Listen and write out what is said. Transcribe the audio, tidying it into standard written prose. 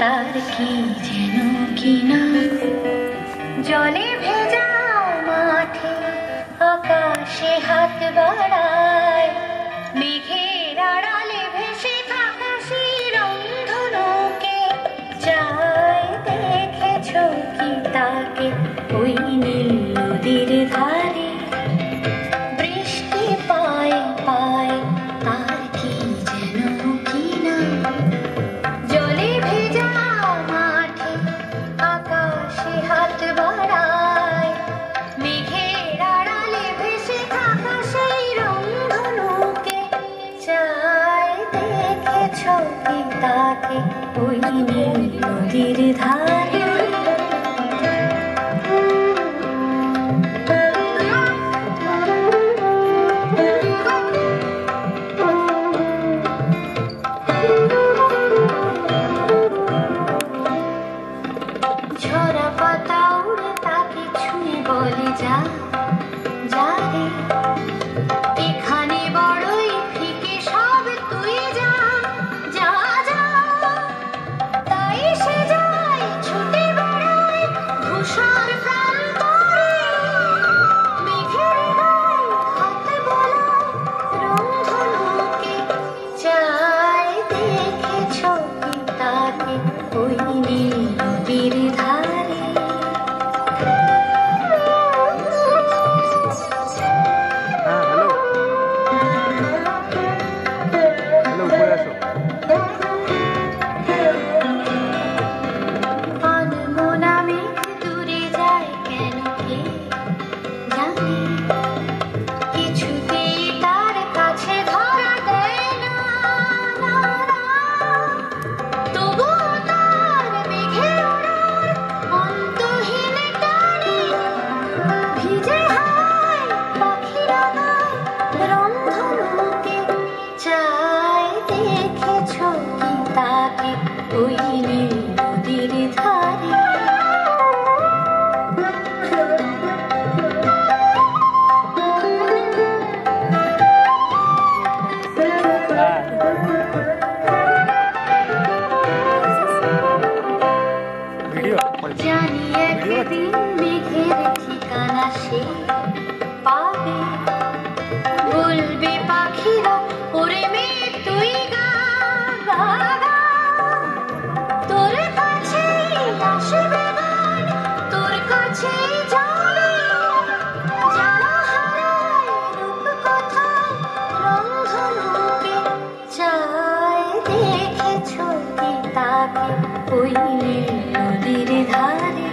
তার কি যেন কিনা জলে ভেজা মাঠে আকাশে হাত বাড়ায় মেঘের আড়ালে ভেসে থাকা সেই রংধনুকে চায় দেখেছো কি তাকে ওই নীল নদীর ধারে বৃষ্টি পায় পায় তার কি যেন কিনা জলে ভেজা মাঠে আকাশে হাত বাড়ায় মেঘের আড়ালে ভেসে থাকা সেই রংধনুকে চায় দেখেছো কি তাকে ওই নীল নদীর ধারে ঝরা পাতা উড়ে তাকে ছুঁয়ে বলে যা যা রে এখানে বড়ই ফিকে সব তুই যা যা যা তাই সে যায় ছুটে বেড়ায় ধূসর প্রান্তরে মেঘের গায়ে হাত বোলায় রংধনুকে চায় দেখেছো কি তাকে ওই নীল নদীর ধারে আনমনা মেঘ দূরে যায় কেন কে জানে কিছুতেই তার কাছে ধরা দেয় না তবুও তার মেঘে ওড়ার অন্তহীন টানে ভিজে হায় পাখিরা গায় রংধনুকে চায় দেখেছো কি তাকে ওই নীল নদীর ধারে জানি একদিন মেঘের ঠিকানা সে পাবে বলবে পাখিরা ওরে মেঘ তুই গা গা গা তোর কাছেই আসবে গান তোর কাছেই যাবে যারা হারায় রূপ কথায় রংধনুকে চায় দেখেছো কি তাকে ওই নীল নদীর ধারে